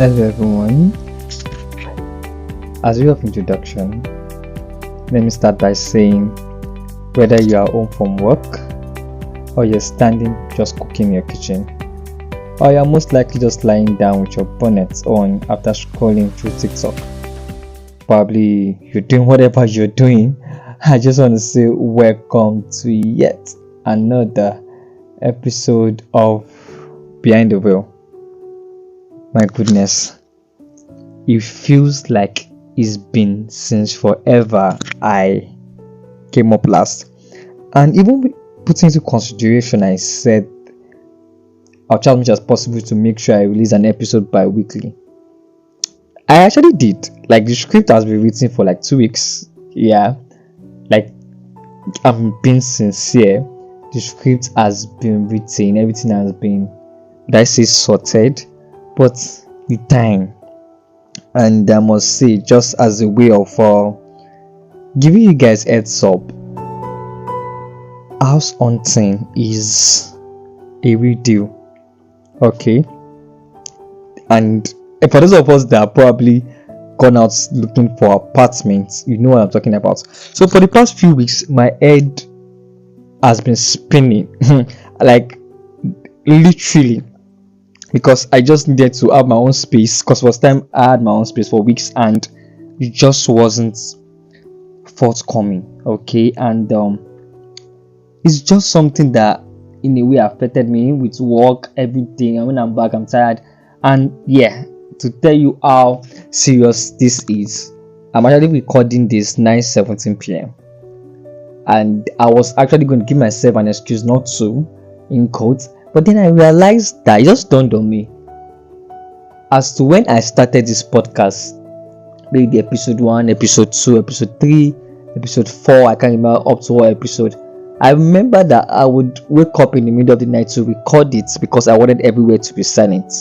Hello everyone. As a way of introduction, let me start by saying whether you are home from work or you're standing just cooking in your kitchen, or you're most likely just lying down with your bonnet on after scrolling through TikTok. Probably you're doing whatever you're doing. I just want to say welcome to yet another episode of Behind the Wheel. My goodness, it feels like it's been since forever I came up last. And even putting into consideration, I said I'll try as much as possible to make sure I release an episode bi-weekly. I actually did. Like, the script has been written for like 2 weeks. Yeah, like, I'm being sincere. The script has been written, everything has been, did I say sorted? But with time, and I must say, just as a way of giving you guys heads up, house hunting is a real deal. Okay, and for those of us that are probably gone out looking for apartments, you know what I'm talking about. So for the past few weeks, my head has been spinning like literally, because I just needed to have my own space. Because first time I had my own space for weeks and it just wasn't forthcoming. Okay, and it's just something that in a way affected me with work, everything. And when I'm back, I'm tired. And yeah, to tell you how serious this is, I'm actually recording this 9:17 p.m. and I was actually going to give myself an excuse not to, in quotes. But then I realized that it just dawned on me as to when I started this podcast, maybe the episode 1, episode 2, episode 3, episode 4, I can't remember up to what episode. I remember that I would wake up in the middle of the night to record it because I wanted everywhere to be silent.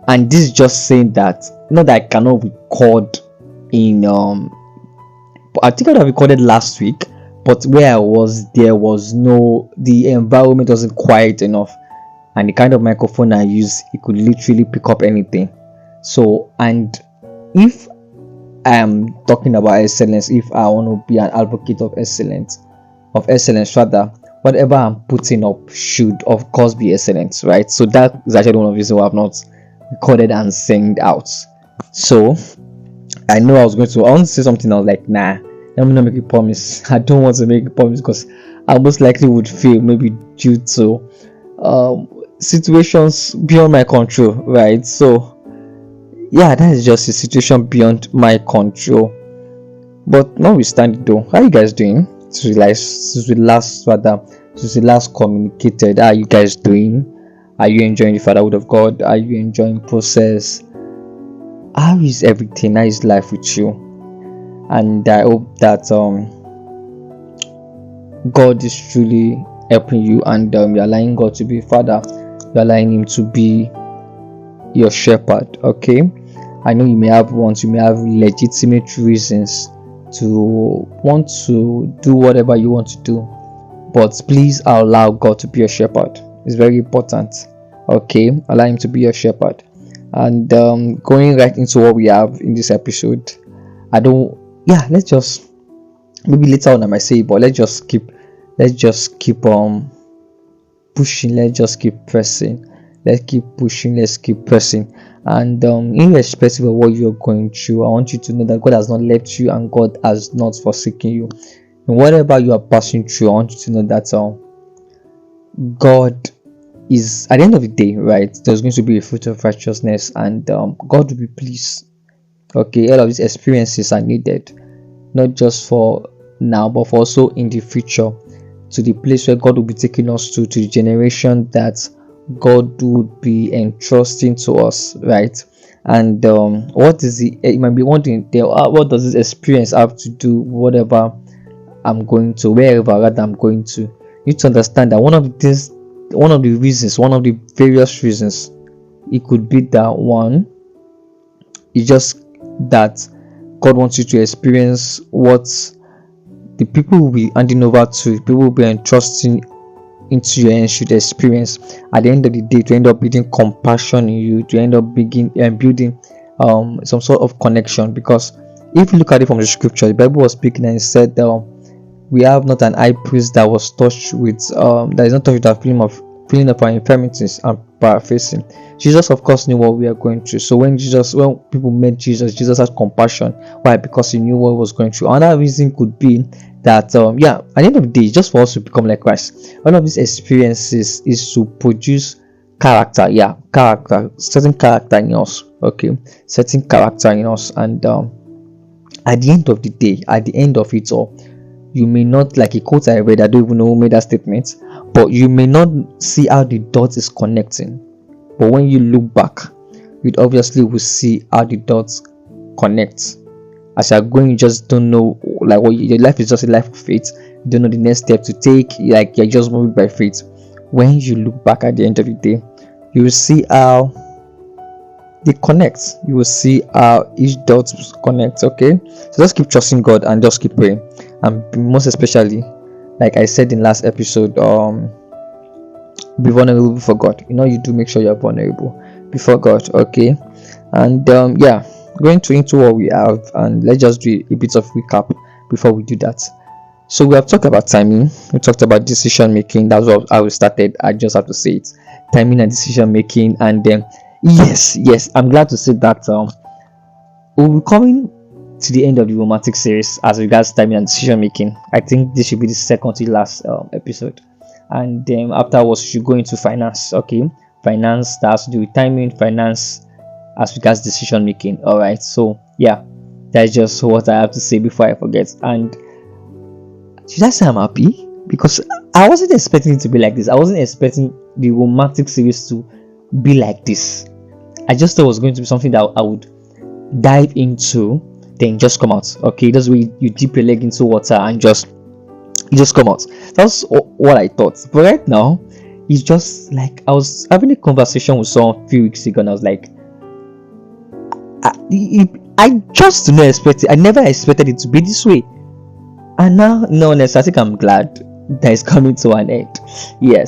And this is just saying that, not that I cannot record in, I think I recorded last week, but where I was, there was the environment wasn't quiet enough, and the kind of microphone I use, it could literally pick up anything. So, and if I am talking about excellence, if I want to be an advocate of excellence rather, whatever I'm putting up should of course be excellent, right? So that is actually one of the reasons why I've not recorded and sent out. So I know I want to say something. I was like, nah, let me not make a promise. I don't want to make a promise because I most likely would fail, maybe due to situations beyond my control, right? So yeah, that is just a situation beyond my control. But notwithstanding though, how are you guys doing? Since we last communicated, how are you guys doing? Are you enjoying the fatherhood of God? Are you enjoying process? How is everything? How is life with you? And I hope that God is truly helping you, and you're allowing God to be Father. You're allowing Him to be your shepherd. Okay, I know you may have legitimate reasons to want to do whatever you want to do, but please allow God to be your shepherd. It's very important. Okay, allow Him to be your shepherd. And going right into what we have in this episode, let's just, maybe later on I might say, but let's just keep pushing, let's just keep pressing, let's keep pushing, let's keep pressing. And irrespective of what you're going through, I want you to know that God has not left you and God has not forsaken you. And whatever you are passing through, I want you to know that God is, at the end of the day, right, there's going to be a fruit of righteousness, and God will be pleased. Okay, all of these experiences are needed, not just for now, but for also in the future, to the place where God will be taking us to the generation that God would be entrusting to us, right? And what is it? You might be wondering, what does this experience have to do with whatever I'm going to, wherever rather I'm going to? You need to understand that one of the various reasons, it could be that one, it's just that God wants you to experience what the people will be handing over to, people will be entrusting into your end should experience at the end of the day, to end up building compassion in you, to end up building some sort of connection. Because if you look at it from the scripture, the Bible was speaking and it said, we have not an high priest that was touched with that is not touched with a feeling of our infirmities. I'm paraphrasing. Jesus of course knew what we are going through. So when people met Jesus had compassion. Why? Because he knew what he was going through. Another reason could be that at the end of the day, just for us to become like Christ, one of these experiences is to produce character. Certain character in us. Okay, certain character in us. And at the end of the day, at the end of it all, you may not, like a quote I read, I don't even know who made that statement, but you may not see how the dots is connecting. But when you look back, you obviously will see how the dots connect. As you're going, you just don't know, like, what your life is just a life of faith. You don't know the next step to take, like you're just moving by faith. When you look back at the end of the day, you will see how they connect. You will see how each dot connects. Okay, so just keep trusting God and just keep praying. And most especially, like I said in last episode, be vulnerable before God. You do, make sure you're vulnerable before God. Okay, and going into what we have, and let's just do a bit of recap before we do that. So we have talked about timing, we talked about decision making. That's what I started. I just have to say it: timing and decision making. And then yes, I'm glad to say that we'll be coming to the end of the romantic series as regards timing and decision making. I think this should be the second to last episode, and then afterwards we should go into finance. Okay, finance that has to do with timing, finance as regards decision making. All right, so that's just what I have to say before I forget. And should I say I'm happy? Because I wasn't expecting it to be like this. I wasn't expecting the romantic series to be like this. I just thought it was going to be something that I would dive into, then just come out. Okay, that's where you dip your leg into water and you just come out. That's what I thought. But right now, it's just like I was having a conversation with someone a few weeks ago, and I was like, I just did not expect it. I never expected it to be this way. And now, honestly, I think I'm glad that it's coming to an end.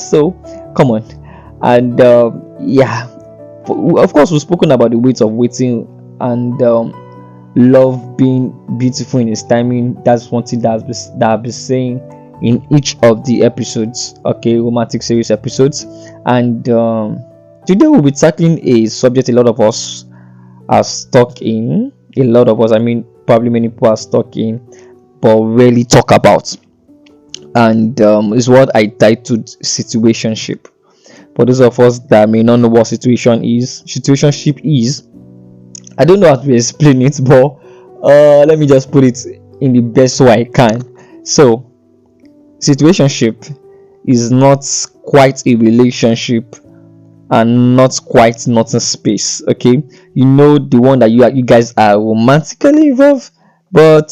So come on. And of course, we've spoken about the weight of waiting and love being beautiful in its timing. That's one thing that I've been saying in each of the episodes, okay, romantic series episodes. And today we'll be tackling a subject a lot of us are stuck in. A lot of us, I mean, probably many people are stuck in, but rarely talk about. And is what I titled Situationship. For those of us that may not know what situationship is, I don't know how to explain it, but let me just put it in the best way I can. So, situationship is not quite a relationship and not quite not in space. Okay, the one that you guys are romantically involved, but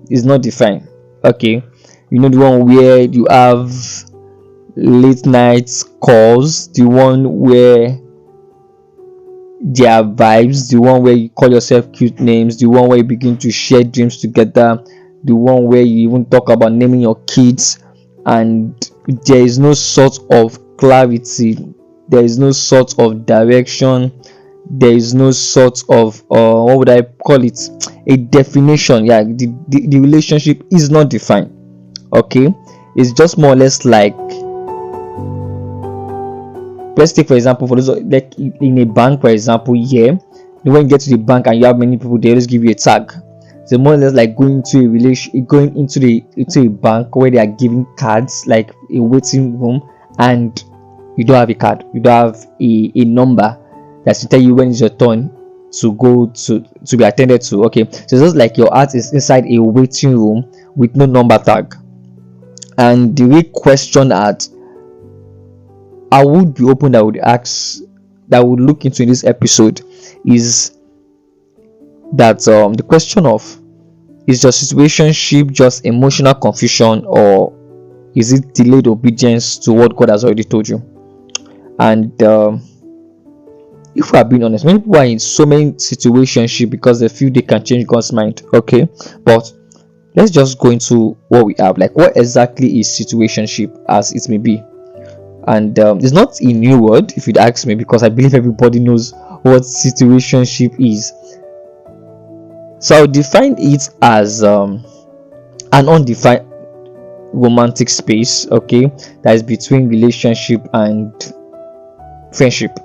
it's not defined. Okay, the one where you have late night calls, the one where there are vibes, the one where you call yourself cute names, the one where you begin to share dreams together, the one where you even talk about naming your kids, and there is no sort of clarity, there is no sort of direction, there is no sort of what would I call it, a definition. The relationship is not defined. Okay, it's just more or less like, let's take for example, for those like in a bank, for example, when you get to the bank and you have many people, they always give you a tag. So more or less like going into a bank where they are giving cards, like a waiting room, and you don't have a card, you don't have a number that to tell you when it's your turn to go to be attended to. Okay, so it's just like your heart is inside a waiting room with no number tag. And the real question that I would be open, that would ask, that would look into in this episode, is that the question of, is your situationship just emotional confusion, or is it delayed obedience to what God has already told you? And if we are being honest, many people are in so many situationship because they feel they can change God's mind. Okay, but let's just go into what we have. Like, what exactly is situationship, as it may be? And it's not a new word if you'd ask me, because I believe everybody knows what situationship is. So I'll define it as an undefined romantic space, okay, that is between relationship and friendship.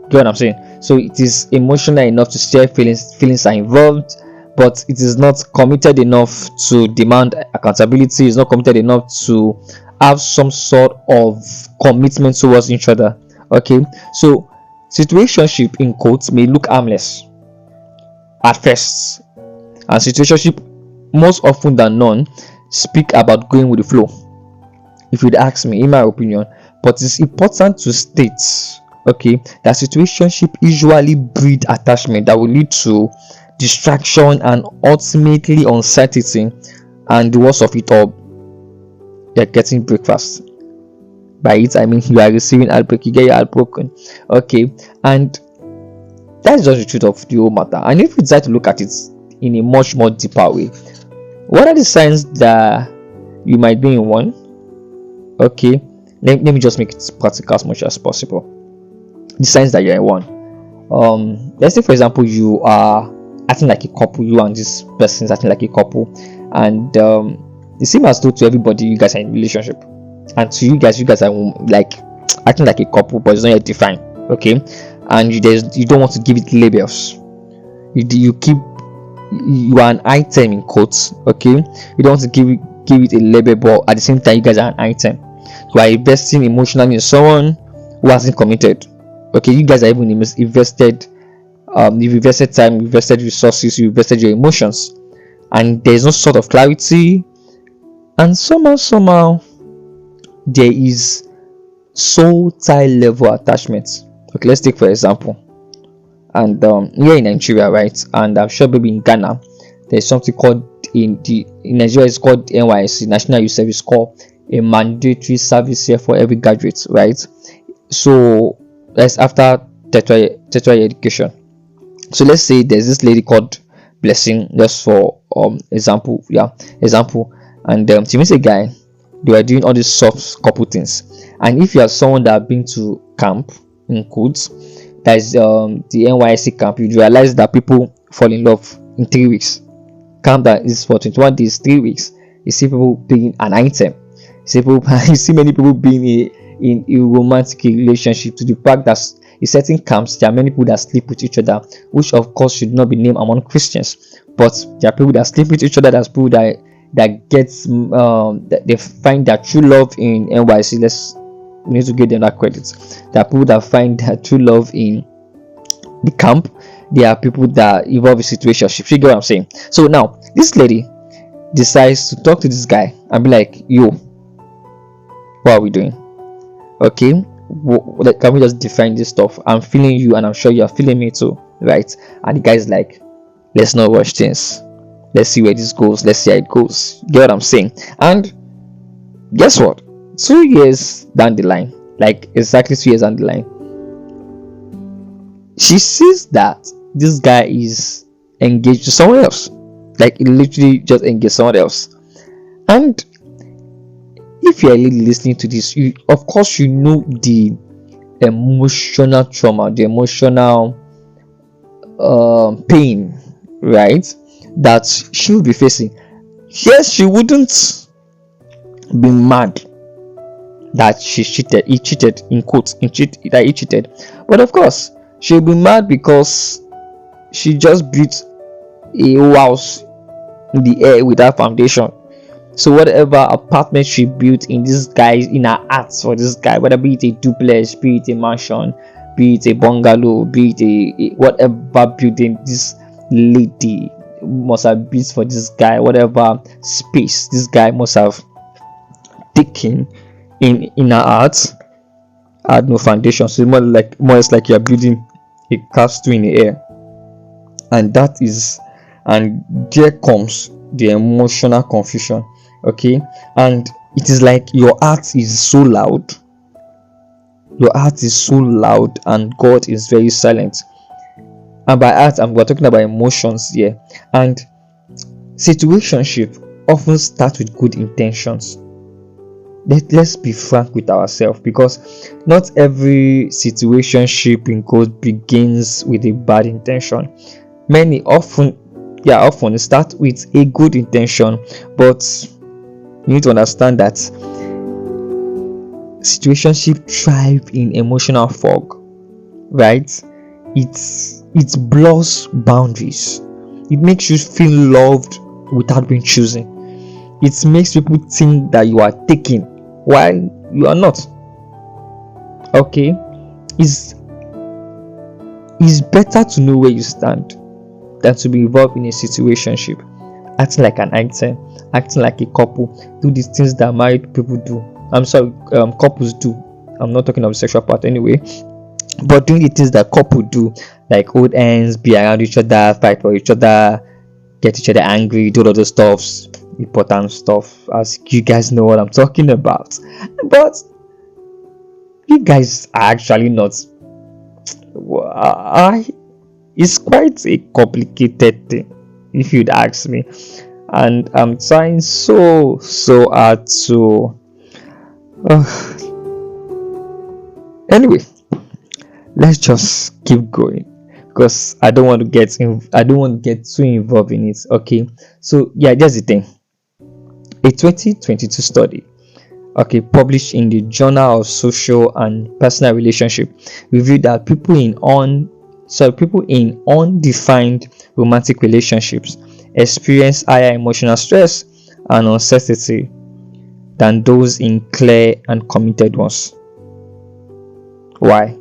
Get what I'm saying? So it is emotional enough to share feelings are involved, but it is not committed enough to demand accountability. It's not committed enough to have some sort of commitment towards each other. Okay, so situationship in quotes may look harmless at first, and situationship most often than none speak about going with the flow, if you'd ask me, in my opinion. But it's important to state, okay, that situationship usually breed attachment that will lead to distraction and ultimately uncertainty. And the worst of it all, you're getting breakfast. By it I mean you are receiving heartbreak, you get your heart broken. Okay, and that's just the truth of the whole matter. And if we decide to look at it in a much more deeper way, what are the signs that you might be in one? Okay, let me just make it practical as much as possible. The signs that you're in one. Let's say for example you are acting like a couple, you and this person is acting like a couple, and it seems as though to everybody you guys are in a relationship, and to you guys are like acting like a couple, but it's not yet defined. Okay, and you don't want to give it labels. You are an item in quotes. Okay, you don't want to give it a label, but at the same time you guys are an item. You are investing emotionally in someone who hasn't committed. Okay, you guys are even invested. You've invested time, you've invested resources, you've invested your emotions, and there's no sort of clarity. And somehow there is soul tie level attachment. Okay, let's take for example, and here in Nigeria, right, and I'm sure maybe in Ghana, there's something called in Nigeria it's called NYSC, National Youth Service Corps, a mandatory service here for every graduate, right? So that's after tertiary education. So let's say there's this lady called Blessing, just for example, and she meets a guy. They are doing all these soft couple things, and if you are someone that have been to camp in quotes, that is the NYSC camp, you realize that people fall in love in 3 weeks. Camp that is for 21 days, 3 weeks. You see people being an item. You see many people being in a romantic relationship, to the fact that in certain camps there are many people that sleep with each other, which of course should not be named among Christians, but there are people that sleep with each other. That's people that gets that they find their true love in NYC. We need to give them that credit. There are people that find their true love in the camp. There are people that involve in situationships. You get what I'm saying? So now this lady decides to talk to this guy and be like, yo, what are we doing? Okay, can we just define this stuff? I'm feeling you and I'm sure you're feeling me too, right? And the guy's like, let's not rush things, let's see where this goes, let's see how it goes. Get what I'm saying? And guess what, 2 years down the line, like exactly 2 years down the line, she sees that this guy is engaged to someone else, like literally just engaged someone else. And if you're really listening to this, of course you know the emotional trauma, the emotional pain, right, that she will be facing. Yes, she wouldn't be mad that he cheated in quotes, that he cheated, but of course she'll be mad because she just built a whole house in the air without foundation. So whatever apartment she built in her heart for this guy, whether be it a duplex, be it a mansion, be it a bungalow, be it a whatever building this lady must have built for this guy, whatever space this guy must have taken in her heart, had no foundation. So more or less like you're building a castle in the air. And there comes the emotional confusion. Okay, and it is like your heart is so loud, and God is very silent. And by heart, we're talking about emotions here. And situationship often starts with good intentions. let's be frank with ourselves, because not every situationship in quote begins with a bad intention. Many often start with a good intention, but you need to understand that situationship thrive in emotional fog, right? It blurs boundaries. It makes you feel loved without being chosen. It makes people think that you are taking while you are not. Okay, it's better to know where you stand than to be involved in a situationship, acting like an item, acting like a couple, do these things that married people do. I'm sorry, couples do. I'm not talking about the sexual part anyway, but doing the things that couple do, like hold hands, be around each other, fight for each other, get each other angry, do all those stuffs, important stuff, as you guys know what I'm talking about. But you guys are actually not. It's quite a complicated thing, if you'd ask me, and I'm trying so hard to. Anyway, let's just keep going, because I don't want to get too involved in it. Okay, so yeah, that's the thing. A 2022 study, okay, published in the Journal of Social and Personal Relationship, revealed that people in undefined romantic relationships experience higher emotional stress and uncertainty than those in clear and committed ones. Why?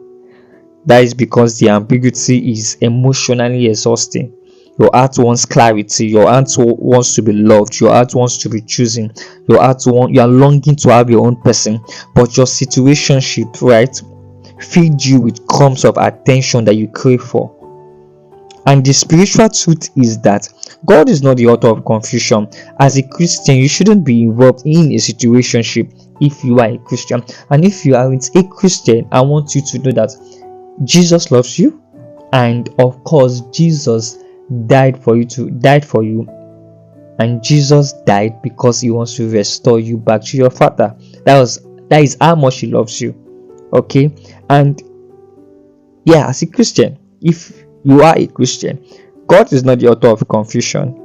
That is because the ambiguity is emotionally exhausting. Your heart wants clarity, your heart wants to be loved, your heart wants to be chosen, you are longing to have your own person, but your situationship, right, feed you with crumbs of attention that you crave for. And the spiritual truth is that God is not the author of confusion. As a Christian, you shouldn't be involved in a situationship if you are a Christian. And if you aren't a Christian, I want you to know that Jesus loves you, and of course Jesus died for you, and Jesus died because he wants to restore you back to your Father. That is how much he loves you. Okay, and yeah, as a Christian, if you are a Christian, God is not the author of confusion,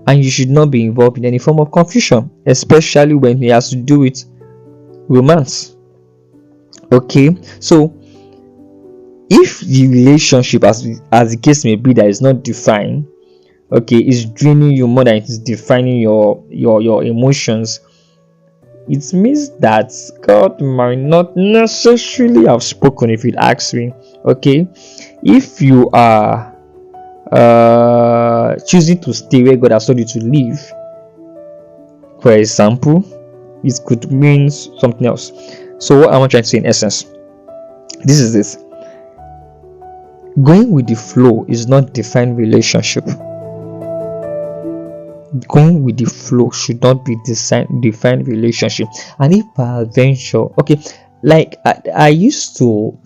and you should not be involved in any form of confusion, especially when it has to do with romance. Okay, so if the relationship, as the case may be, that is not defined, okay, is draining you more than it is defining your emotions, it means that God might not necessarily have spoken, if you'd ask me. Okay, if you are choosing to stay where God has told you to live, for example, it could mean something else. So what am I trying to say in essence? This is this: going with the flow is not defined relationship. Going with the flow should not be defined relationship. And if I venture, okay, like I used to,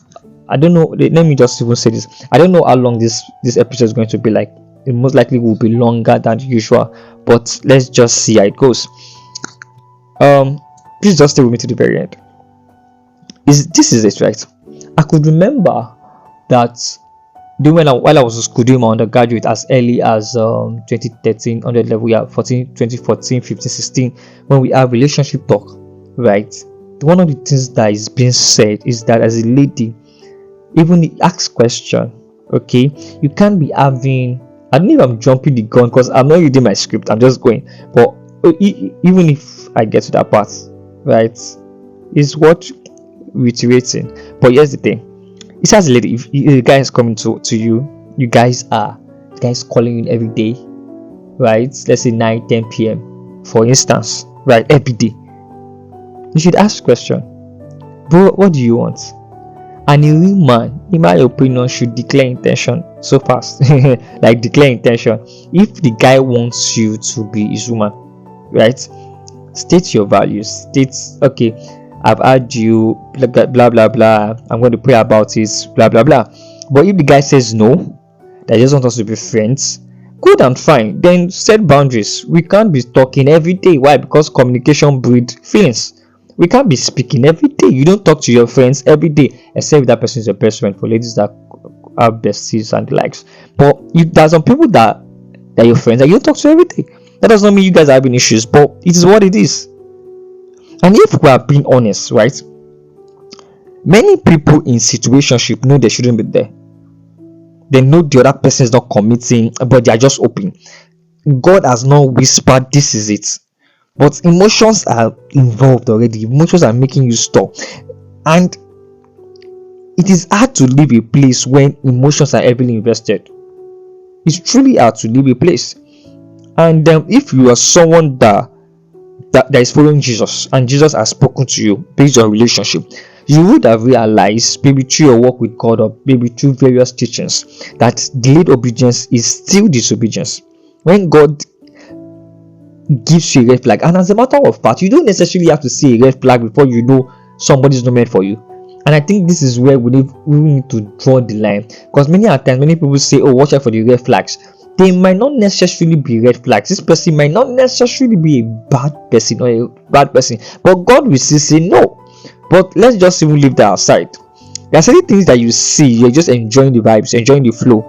I don't know, let me just even say this, I don't know how long this episode is going to be. Like, it most likely will be longer than usual, but let's just see how it goes. Please just stay with me to the very end. This is it, right? I could remember that while I was in school doing my undergraduate, as early as 2013 on the level, yeah, 2014, 15, 16, when we have relationship talk, right? One of the things that is being said is that as a lady, even the ask question, okay, you can't be having, I don't know if I'm jumping the gun because I'm not reading my script, I'm just going, but even if I get to that part, right, is what reiterating. But here's the thing: it says, lady, if the guy is coming to you, you guys calling you every day, right? Let's say 9-10 p.m. for instance, right? Every day. You should ask question, bro, what do you want? And a real man, in my opinion, should declare intention so fast. Like, declare intention. If the guy wants you to be his woman, right? State your values. State, okay, I've had you, blah blah blah blah, I'm going to pray about it, blah blah blah. But if the guy says no, that he doesn't want us to be friends, good and fine, then set boundaries. We can't be talking every day. Why? Because communication breeds feelings. We can't be speaking every day. You don't talk to your friends every day, except if that person is your best friend. For ladies that have besties and the likes, but there's some people that are your friends that you don't talk to every day. That does not mean you guys are having issues, but it is what it is. And if we are being honest, right? Many people in situationship know they shouldn't be there. They know the other person is not committing, but they are just open. God has not whispered, this is it. But emotions are involved already. Emotions are making you stop. And it is hard to leave a place when emotions are heavily invested. It's truly hard to leave a place. And if you are someone that is following Jesus, and Jesus has spoken to you based on relationship, you would have realized, maybe through your work with God or maybe through various teachings, that delayed obedience is still disobedience. When God gives you a red flag, and as a matter of fact, you don't necessarily have to see a red flag before you know somebody's not meant for you. And I think this is where we need to draw the line, because many times many people say, oh, watch out for the red flags. They might not necessarily be red flags. This person might not necessarily be a bad person or a bad person, but God will still say no. But let's just even leave that aside. There are certain things that you see, you're just enjoying the vibes, enjoying the flow.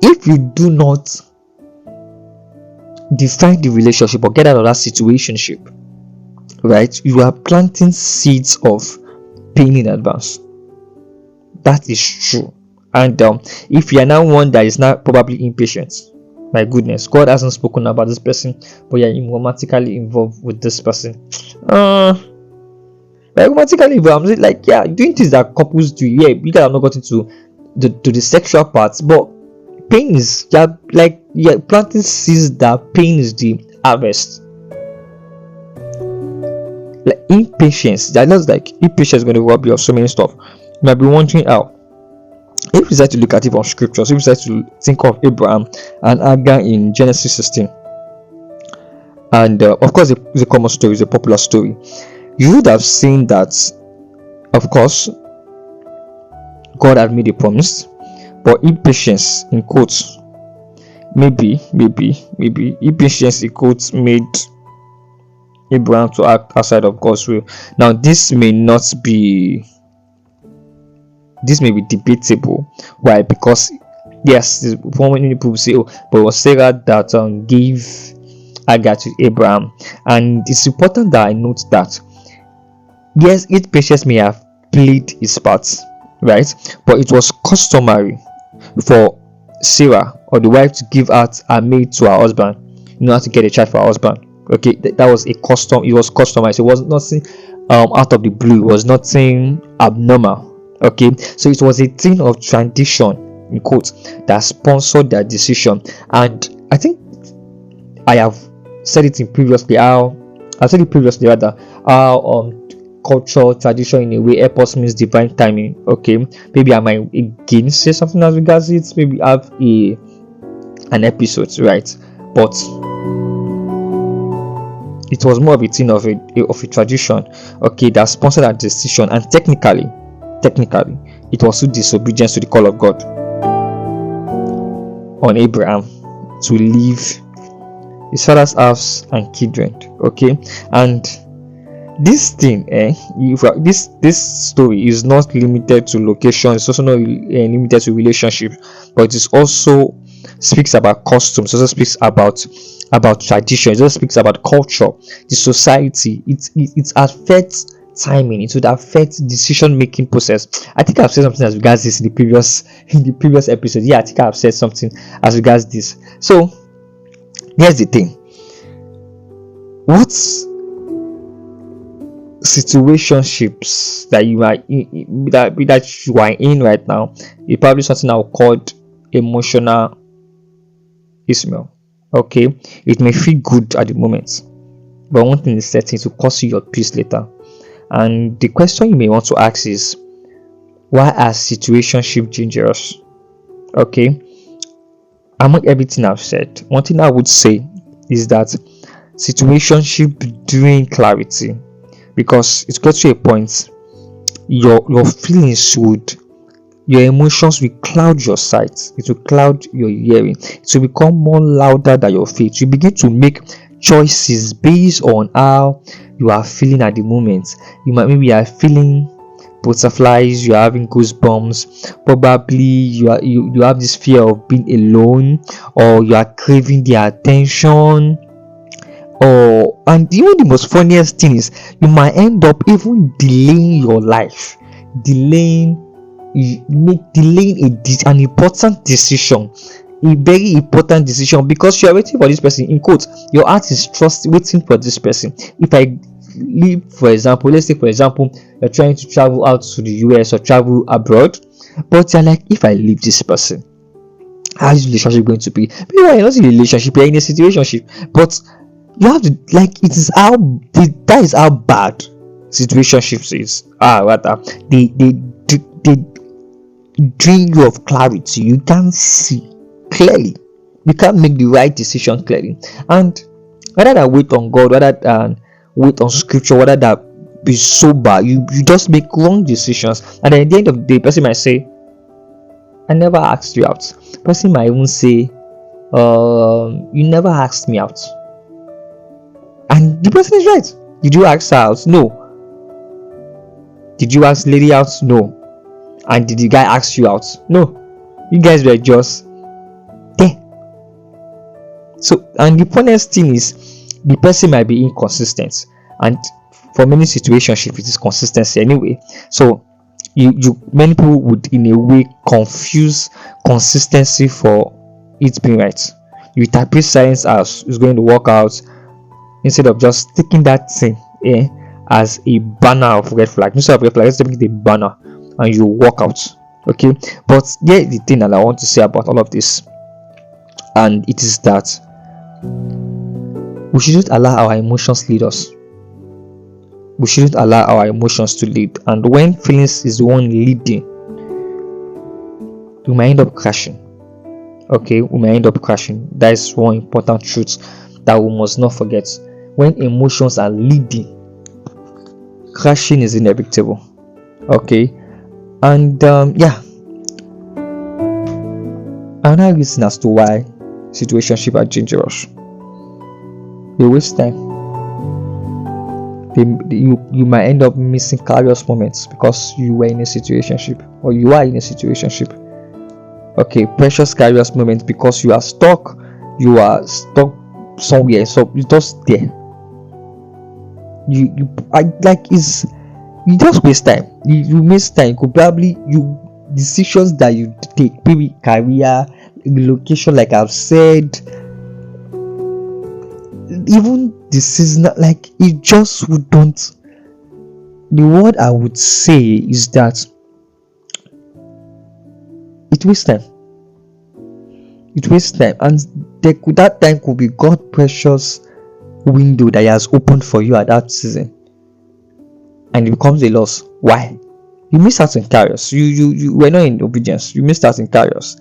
If you do not define the relationship or get out of that situationship, right, you are planting seeds of pain in advance. That is true. And if you are now one that is not probably impatient, my goodness, God hasn't spoken about this person, but you are romantically involved with this person. Romantically involved, I'm like, yeah, doing things that couples do. Yeah, you guys have not gotten to the sexual parts, but pain is you're planting seeds that pain is the harvest. Like impatience, that looks like impatience is going to rob you of so many stuff. You might be wondering how. If you decide to look at it from scriptures, if you decide to think of Abraham and Hagar in Genesis 16, and of course it's a common story, it's a popular story, you would have seen that, of course, God had made a promise, but impatience, in quotes, maybe impatience, in quotes, made Abraham to act outside of God's will. Now this may be debatable. Why? Because yes, many people say, oh, but it was Sarah that gave Hagar to Abraham. And it's important that I note that yes, each patience may have played its part, right? But it was customary for Sarah or the wife to give out her maid to her husband in order to get a child for her husband. Okay, that was a custom. It was customized. It was nothing out of the blue. It was nothing abnormal. Okay, so it was a thing of tradition, in quotes, that sponsored their decision. And I think I have said it previously how culture, tradition in a way helps means divine timing. Okay, maybe I might again say something as regards it, maybe have an episode, right? But it was more of a thing of a tradition, okay, that sponsored that decision. And technically it was through disobedience to the call of God on Abraham to leave his father's house and kindred. Okay, and this thing, this story is not limited to location. It's also not limited to relationship, but it is also speaks about customs. It also speaks about tradition. It also speaks about culture, the society. It affects timing. It would affect decision making process. I think I've said something as regards this in the previous episode. Yeah, I think I've said something as regards this. So here's the thing. What's situationships that you are in right now is probably something I'll call emotional Ismail. Okay, it may feel good at the moment, but one thing is certain, to cost you your peace later. And the question you may want to ask is, why are situationships dangerous? Okay, among everything I've said, one thing I would say is that situationship during clarity, because it gets to a point, your feelings your emotions will cloud your sight. It will cloud your hearing. It will become more louder than your faith. You begin to make choices based on how you are feeling at the moment. You might maybe are feeling butterflies, you are having goosebumps, probably you have this fear of being alone, or you are craving the attention, or and even the most funniest thing is you might end up even delaying your life, delaying an important decision, a very important decision, because you are waiting for this person. In quote, your heart is waiting for this person. If I leave, for example, let's say for example you're trying to travel out to the US or travel abroad, but you're like, if I leave this person, how is the relationship going to be? Meanwhile, you're not in a relationship, you're in a situationship. But you have to, like, that is how bad situationships is. Rather, they drain you of clarity. You can't see clearly, you can't make the right decision clearly. And rather than wait on God, rather than wait on scripture, rather than be sober, you just make wrong decisions. And at the end of the day, person might say, I never asked you out. Person might even say, you never asked me out. And the person is right. Did you ask her out? No. Did you ask lady out? No. And did the guy ask you out? No. You guys were just there. So, and the funniest thing is, the person might be inconsistent, and for many situationship it is consistency anyway. So many people would in a way confuse consistency for it being right. You interpret science as it's going to work out, instead of just taking that thing as a banner of red flag. Instead of red flag, let's take it a banner and you walk out. Okay, but yeah, the thing that I want to say about all of this, and it is that we shouldn't allow our emotions lead us. We shouldn't allow our emotions to lead. And when feelings is the one leading, we might end up crashing. Okay, we might end up crashing. That is one important truth that we must not forget. When emotions are leading, crashing is inevitable. Okay, and another reason as to why situationships are dangerous: they waste time. You might end up missing various moments because you were in a situationship, or you are in a situationship. Okay, precious various moments because you are stuck somewhere, so you're just there. You just waste time. You waste time. Could probably decisions that you take, maybe career, location, like I've said, even the season, like it just wouldn't. The word I would say is that it wastes time. It wastes time, and that time could be God's precious window that He has opened for you at that season, and it becomes a loss. Why? You missed out in careers. You were not in obedience. You missed out in careers.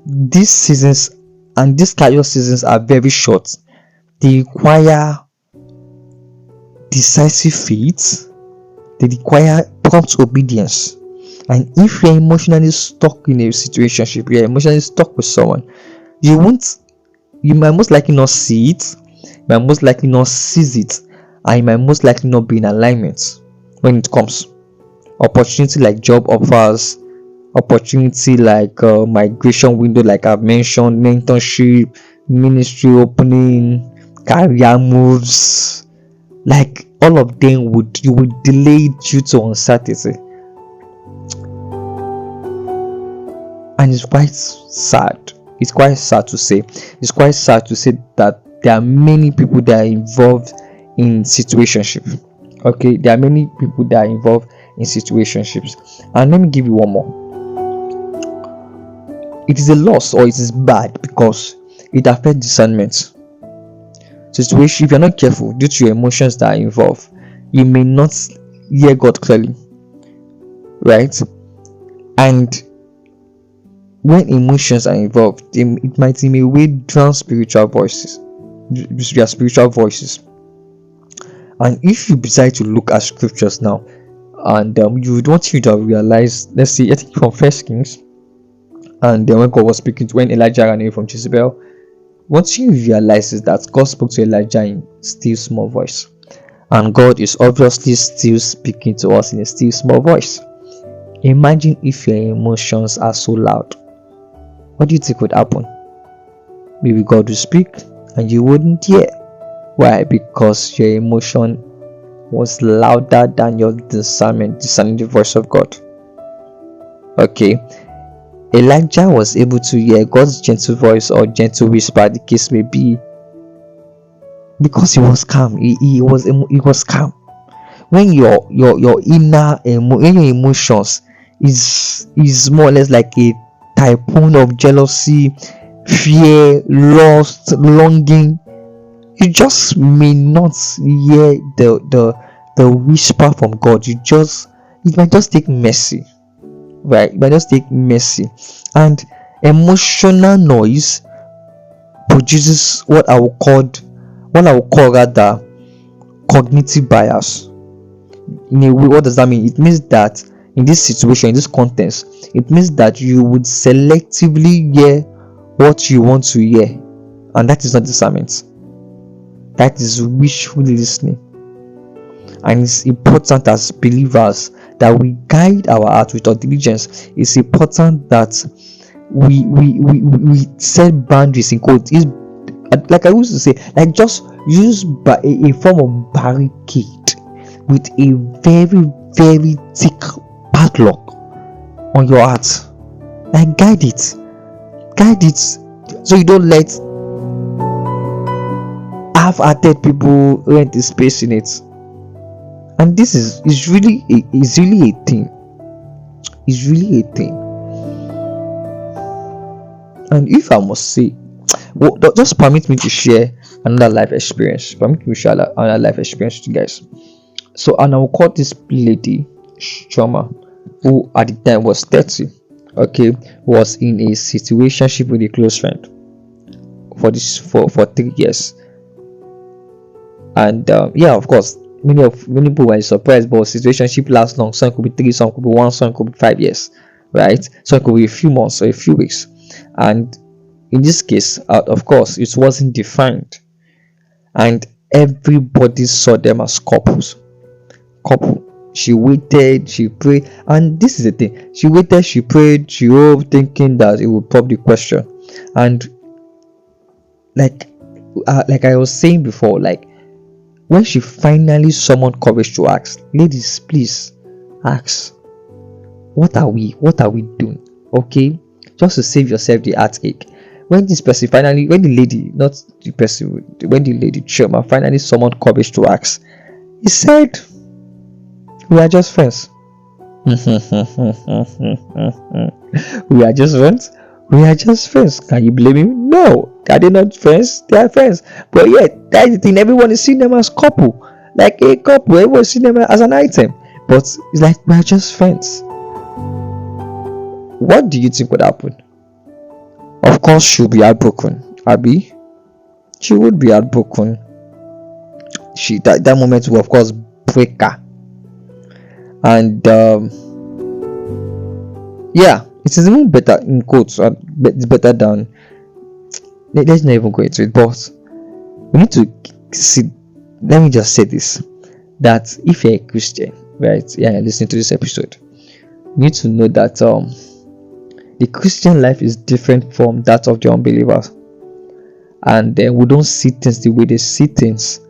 These seasons and these career seasons are very short. They require decisive faith. They require prompt obedience. And if you're emotionally stuck in a situationship, you're emotionally stuck with someone, you might most likely not see it, you might most likely not seize it, and you might most likely not be in alignment when it comes. Opportunity like job offers, opportunity like migration window, like I've mentioned, mentorship, ministry opening, career moves, like all of them would delay due to uncertainty. And it's quite sad. It's quite sad to say that there are many people that are involved in situationship. Okay, there are many people that are involved in situationships. And let me give you one more. It is a loss, or it is bad because it affects discernment. Situation, if you're not careful due to your emotions that are involved, you may not hear God clearly, right? And when emotions are involved, it might in a way drown spiritual voices. And if you decide to look at scriptures now, and you would want you to realize, let's see, I think from First Kings, and then when God was speaking when Elijah ran away from Jezebel, what you realize is that God spoke to Elijah in still small voice. And God is obviously still speaking to us in a still small voice. Imagine if your emotions are so loud. What do you think would happen? Maybe God will speak and you wouldn't hear. Why? Because your emotion was louder than your discerning the voice of God. Okay. Elijah was able to hear God's gentle voice or gentle whisper, the case may be, because he was calm. He was calm. When your inner when your emotions is more or less like a typhoon of jealousy, fear, lust, longing, you just may not hear the whisper from God. It might just take mercy, right? It might just take mercy. And emotional noise produces what I will call rather cognitive bias. In a way, what does that mean? It means that in this situation, in this context, it means that you would selectively hear what you want to hear, and that is not discernment. That is wishful listening. And it's important as believers that we guide our heart with our diligence. It's important that we set boundaries in quotes. It's, like I used to say, like just use a form of barricade with a very, very thick padlock on your heart. Like guide it so you don't let half-hearted people rent the space in it. And this is really a thing. It's really a thing. And if I must say, well, just permit me to share another life experience. Permit me to share another life experience with you guys. So, and I will call this lady Shoma, who at the time was 30. Okay, was in a situationship with a close friend for 3 years. And yeah, of course, many people were surprised, but situationship lasts long. Some could be 3, some could be 1, some could be 5 years, right? So it could be a few months or a few weeks. And in this case, of course, it wasn't defined, and everybody saw them as couple. She waited, she prayed, and this is the thing: she waited, she prayed, she hoped, thinking that it would probably question. And like I was saying before, like when she finally summoned courage to ask, ladies, please ask, what are we doing? Okay, just to save yourself the heartache. When the lady Choma finally summoned courage to ask, he said, we are just friends. We are just friends. We are just friends. Can you blame me? No, are they not friends? They are friends. But yet, that's the thing. Everyone is seeing them as couple, like a couple. Everyone is seeing them as an item. But it's like we are just friends. What do you think would happen? Of course, she'll be heartbroken. Abby, she would be heartbroken. That moment will, of course, break her. And yeah, it is even better in quotes. It's better than. Let's not even go into it. But we need to see. Let me just say this: that if you're a Christian, right, yeah, you're listening to this episode, you need to know that the Christian life is different from that of the unbelievers, and we don't see things the way they see things,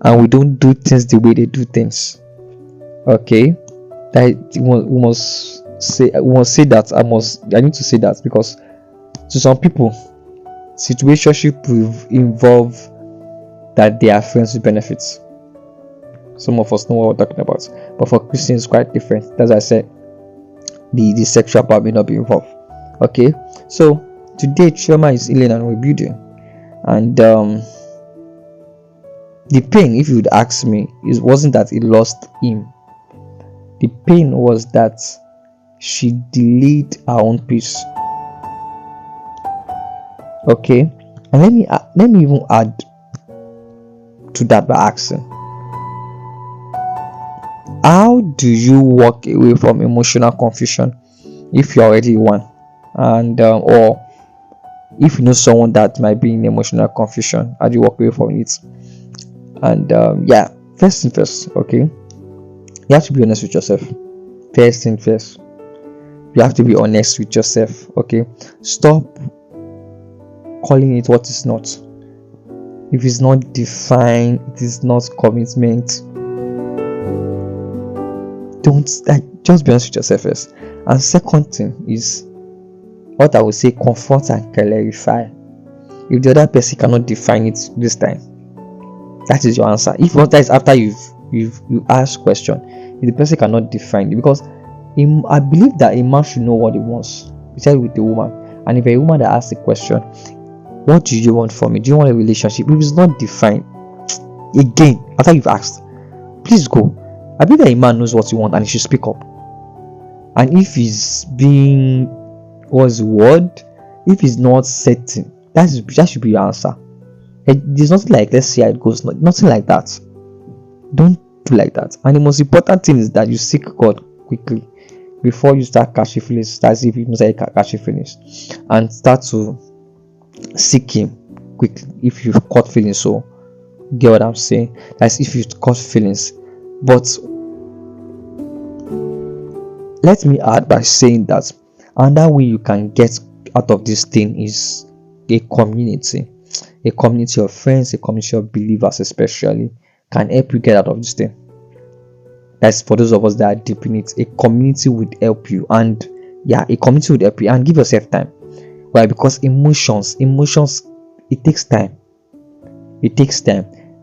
and we don't do things the way they do things. Okay, that we must say that. I need to say that because to some people, situationship will involve that they are friends with benefits. Some of us know what we're talking about, but for Christians, it's quite different. As I said, the sexual part may not be involved. Okay, so today Chioma is healing and rebuilding, and the pain, if you would ask me, wasn't that he lost him. The pain was that she delayed her own peace. Okay, and let me even add to that by asking, how do you walk away from emotional confusion if you're already one, and or if you know someone that might be in emotional confusion? How do you walk away from it? And yeah, first thing first, okay, you have to be honest with yourself. First thing first, you have to be honest with yourself. Okay, stop calling it what it's not. If it's not defined, it is not commitment. Don't just be honest with yourself first. And second thing is what I would say: confront and clarify. If the other person cannot define it this time, that is your answer. If not, that is after you ask question. If the person cannot define it, because I believe that a man should know what he wants, especially with a woman. And if a woman that asks the question, what do you want from me? Do you want a relationship? If it's not defined, again, after you've asked, please go. I believe that a man knows what he wants and he should speak up. And if he's being, what's the word? If he's not certain, that should be your answer. There's nothing like, let's see how it goes. Nothing like that. Don't do like that. And the most important thing is that you seek God quickly before you start catching feelings. That's if you know that you catching feelings, and start to seek Him quickly. If you've caught feelings, so get what I'm saying. That's if you've caught feelings. But let me add by saying that another way you can get out of this thing is a community of friends, a community of believers especially can help you get out of this thing. That's for those of us that are deep in it. A community would help you, and a community would help you. And give yourself time. Why? Because emotions, it takes time.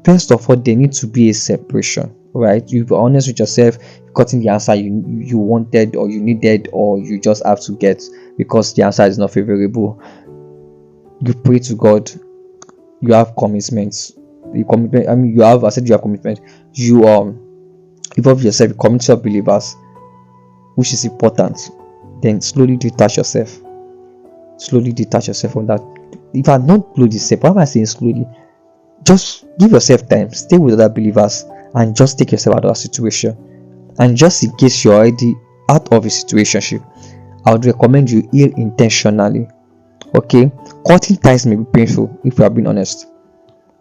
First of all, there needs to be a separation, right? You be honest with yourself, cutting the answer you wanted or you needed, or you just have to get because the answer is not favorable. You pray to God. You have commitments. You have commitment. You involve yourself in community of believers, which is important. Then slowly detach yourself from that. If I not slowly step, why am I saying slowly? Just give yourself time, stay with other believers, and just take yourself out of a situation. And just in case you're already out of a situationship, I would recommend you heal intentionally. Okay, cutting ties may be painful if you are being honest.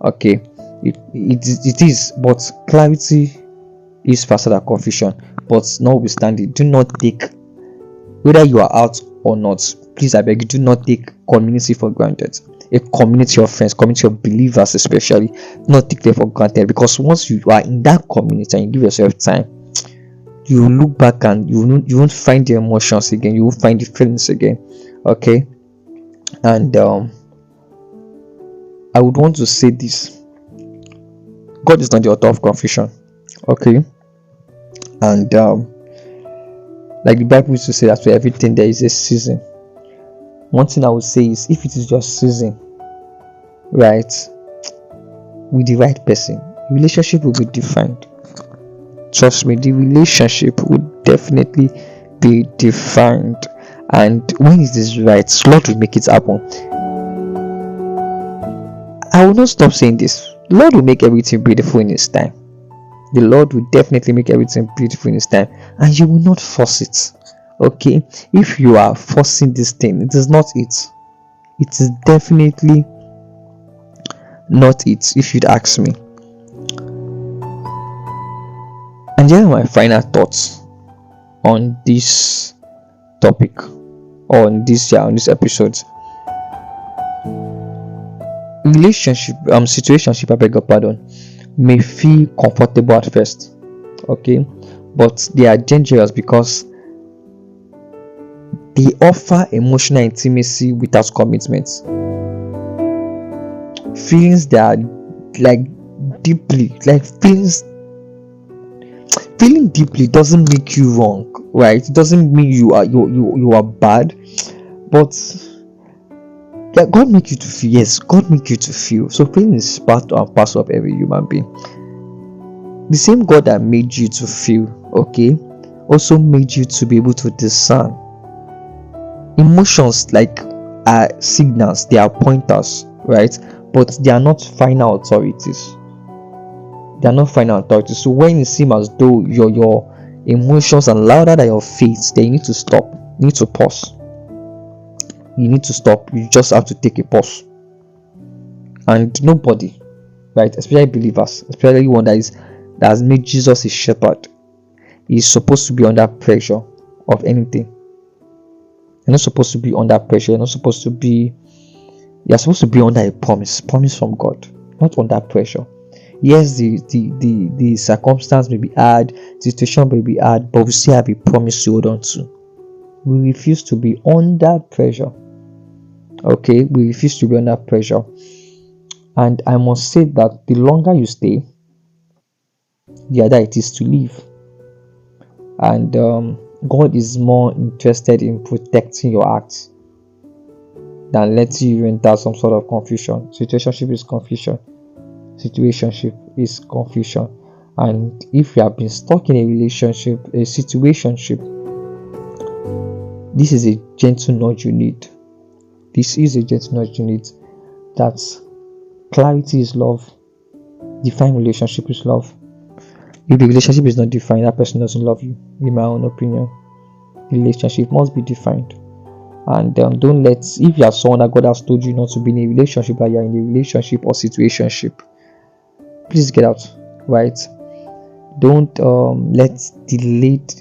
Okay, it is, but clarity is faster than confusion. But notwithstanding, do not take, whether you are out or not, please I beg you, do not take community for granted. A community of friends, community of believers especially, not take them for granted, because once you are in that community and you give yourself time, you will look back and you won't find the emotions again, you will find the feelings again. Okay, and I would want to say this: God is not the author of confusion. Okay, and like the Bible used to say that for everything there is a season. One thing I would say is, if it is your season, right, with the right person, relationship will be defined. Trust me, the relationship would definitely be defined. And when it is right, Lord will make it happen. I will not stop saying this. The Lord will make everything beautiful in His time. The Lord will definitely make everything beautiful in His time, and you will not force it. Okay, if you are forcing this thing, it is not it. It is definitely not it, if you'd ask me. And here are my final thoughts on this topic, on this episode. Situationship, I beg your pardon, may feel comfortable at first, okay, but they are dangerous because they offer emotional intimacy without commitment. Feelings that are like deeply, like feeling deeply doesn't make you wrong, right? It doesn't mean you are bad, but God make you to feel. Yes, God make you to feel. So feeling is part and parcel of every human being. The same God that made you to feel, okay, also made you to be able to discern. Emotions are signals, they are pointers, right? But they are not final authorities. So when it seems as though your emotions are louder than your faith, then you need to stop. You need to pause. You need to stop. You just have to take a pause. And nobody right? Especially believers, especially one that has made Jesus his shepherd, is supposed to be under pressure of anything. You're not supposed to be under pressure. You're supposed to be under a promise from God, not under pressure. Yes, the circumstance may be hard, the situation may be hard, but we still have a promise to hold on to. We refuse to be under pressure. Okay, we refuse to be under pressure. And I must say that the longer you stay, the harder it is to leave. And God is more interested in protecting your heart than letting you enter some sort of confusion. Situationship is confusion. Situationship is confusion. And if you have been stuck in a relationship, a situationship, this is a gentle nudge you need. This is a gentle nudge you need. That clarity is love. Define relationship is love. If the relationship is not defined, that person doesn't love you. In my own opinion, relationship must be defined. And don't let, if you are someone that God has told you not to be in a relationship, that you are in a relationship or situationship, please get out, right? Don't let delayed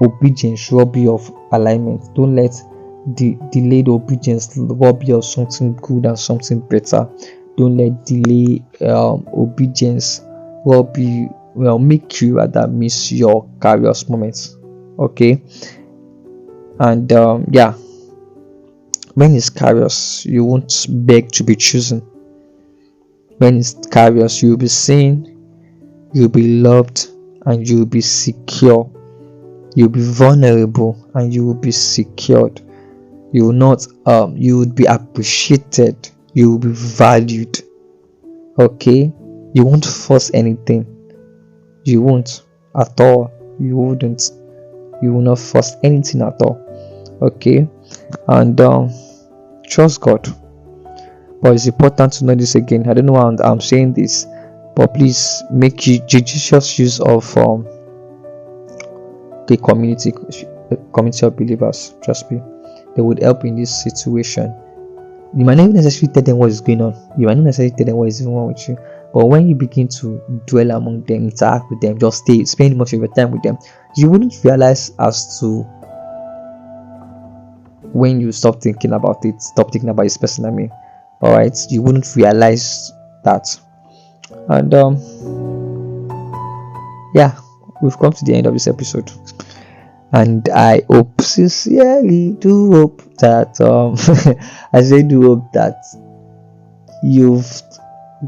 obedience rob you of alignment. Don't let the delayed obedience rob you of something good and something better. Don't let delay obedience rob you, make you rather miss your Kairos moments. Okay. And when it's Kairos, you won't beg to be chosen. When it's Kairos, you'll be seen, you'll be loved, and you'll be secure. You'll be vulnerable and you will be secured. You will not you would be appreciated, you will be valued. Okay, you won't force anything. You won't at all. You wouldn't. You will not force anything at all. Okay, and trust God. But it's important to know this again. I don't know why I'm saying this, but please make judicious use of the community of believers. Trust me, they would help in this situation. You might not necessarily tell them what is going on. You might not necessarily tell them what is wrong with you. But when you begin to dwell among them, interact with them, just spend much of your time with them, you wouldn't realize as to when you stop thinking about this person. I mean, all right, you wouldn't realize that. And we've come to the end of this episode, and I sincerely do hope that I do hope that you've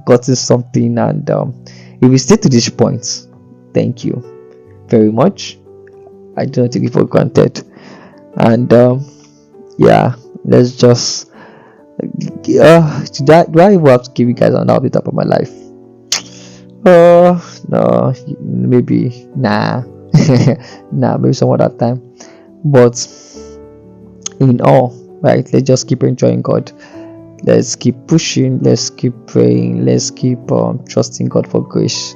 gotten something. And if you stay to this point, thank you very much. I don't take it for granted. And let's just do I even have to give you guys an update about my life? No, maybe maybe some other time. But in all, right, let's just keep enjoying God. Let's keep pushing, let's keep praying, let's keep trusting God for grace.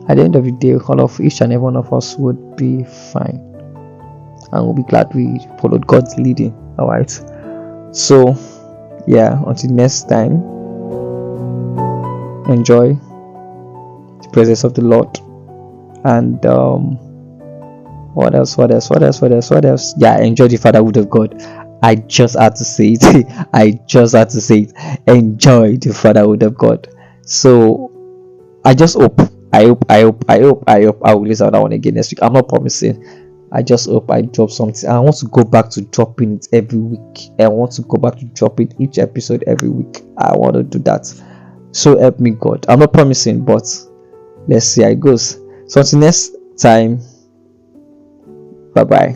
At the end of the day, all of each and every one of us would be fine, and we'll be glad we followed God's leading. All right, so until next time, enjoy the presence of the Lord. And what else? Enjoy the fatherhood of God. I just had to say it. Enjoy the fatherhood of God. So I hope I will release that one again next week. I'm not promising. I just hope I drop something. I want to go back to dropping it every week. I want to go back to dropping each episode every week. I want to do that. So help me God. I'm not promising, but let's see how it goes. So until next time, bye bye.